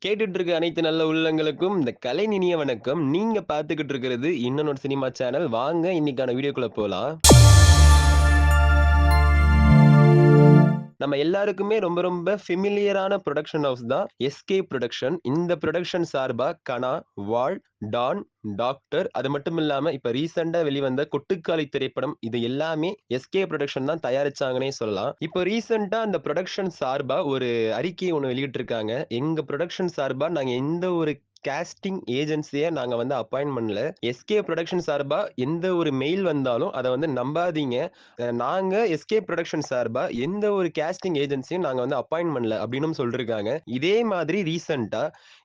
கேட்டுட்டு இருக்க அனைத்து நல்ல உள்ளங்களுக்கும் இந்த கலை இனிய வணக்கம். நீங்க பார்த்துக்கிட்டு இருக்கிறது இன்னொன்னு சினிமா சேனல். வாங்க இன்னைக்கான வீடியோக்குள்ள போலாம். நம்ம எல்லாருக்குமே ரொம்ப ரொம்ப ஃபெமிலியரான புரொடக்ஷன் ஹவுஸ் தான் எஸ்கே புரொடக்ஷன். இந்த புரொடக்ஷன் சார்பா கனா, வாள், டான், டாக்டர் அது மட்டும் இல்லாம இப்ப ரீசெண்டா வெளிவந்த கொட்டுக்காளி திரைப்படம் இது எல்லாமே எஸ்கே புரொடக்ஷன் தான் தயாரிச்சாங்கன்னே சொல்லலாம். இப்போ ரீசெண்டா அந்த புரொடக்ஷன் சார்பா ஒரு அறிக்கை ஒண்ணு வெளியிட்டிருக்காங்க. எங்க புரொடக்ஷன் சார்பா நாங்க எந்த ஒரு கேஸ்டிங் ஏஜென்சிய நாங்க அப்பாயிண்ட் பண்ணல. எஸ்கே புரொடக்ஷன் சார்பா எந்த ஒரு மெயில் வந்தாலும் அத நம்பாதீங்க. நாங்க எஸ்கே புரொடக்ஷன் சார்பா எந்த ஒரு கேஸ்டிங் ஏஜென்சியும் நாங்க அப்பாயிண்ட் பண்ணல அப்படின்னும் சொல்லிருக்காங்க. இதே மாதிரி ரீசெண்டா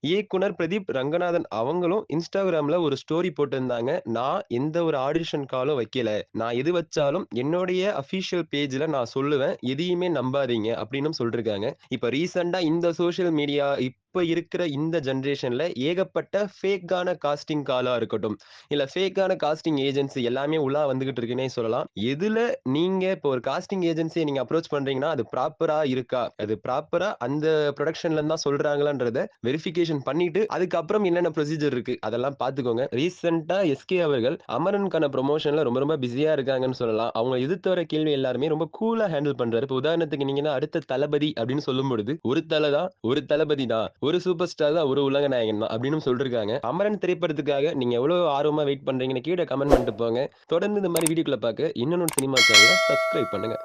இயக்குனர் பிரதீப் ரங்கநாதன் அவங்களும் இன்ஸ்டாகிராம்ல ஒரு ஸ்டோரி போட்டிருந்தாங்க. நான் எந்த ஒரு ஆடிஷன் காலும் வைக்கல. நான் எது வச்சாலும் என்னுடைய அபிஷியல் பேஜ்ல நான் சொல்லுவேன். எதையுமே நம்பாதீங்க அப்படின்னும் சொல்லிருக்காங்க. இப்ப ரீசெண்டா இந்த சோசியல் மீடியா இப்ப இருக்கிற இந்த ஜெனரேஷன்ல ஏகப்பட்ட ஃபேக்கான காஸ்டிங் காலா இருக்கட்டும், இல்ல ஃபேக்கான காஸ்டிங் ஏஜென்சி எல்லாமே உலா வந்துகிட்டு இருக்குன்னே சொல்லலாம். எதுல நீங்க இப்போ ஒரு காஸ்டிங் ஏஜென்சிய நீங்க அப்ரோச் பண்றீங்கன்னா, அது ப்ராப்பரா இருக்கா? அது ப்ராப்பரா அந்த புரொடக்ஷன்ல இருந்து தான் சொல்றாங்களான்றத வெரிஃபிகேஷன் பண்ணிட்டு, அதுக்கப்புறம் என்னென்ன ப்ரொசீஜர் இருக்கு அதெல்லாம் பார்த்துக்கோங்க. ரீசென்ட்டா எஸ்கே அவர்கள் அமரனுக்கான ப்ரமோஷன்ல ரொம்ப ரொம்ப பிஸியா இருக்காங்கன்னு சொல்லலாம். அவங்க எதிர்த்து வர கேள்வி எல்லாருமே ரொம்ப கூலா ஹேண்டில் பண்றாரு. இப்போ உதாரணத்துக்கு நீங்கன்னா அடுத்த தளபதி அப்படின்னு சொல்லும்பொழுது, ஒரு தல தான், ஒரு தளபதி தான், ஒரு சூப்பர் ஸ்டார் தான், ஒரு உலக நாயகன் தான் அப்படின்னு சொல்லிருக்காங்க. அமரன் திரைப்படத்துக்காக நீங்க எவ்வளவு ஆர்வமா வெயிட் பண்றீங்கன்னு கீழ கமெண்ட் பண்ணிட்டு போங்க. தொடர்ந்து இந்த மாரி வீடியோக்கள பார்க்க இன்னொன்னு சினிமா சேனல சப்ஸ்கிரைப் பண்ணுங்க.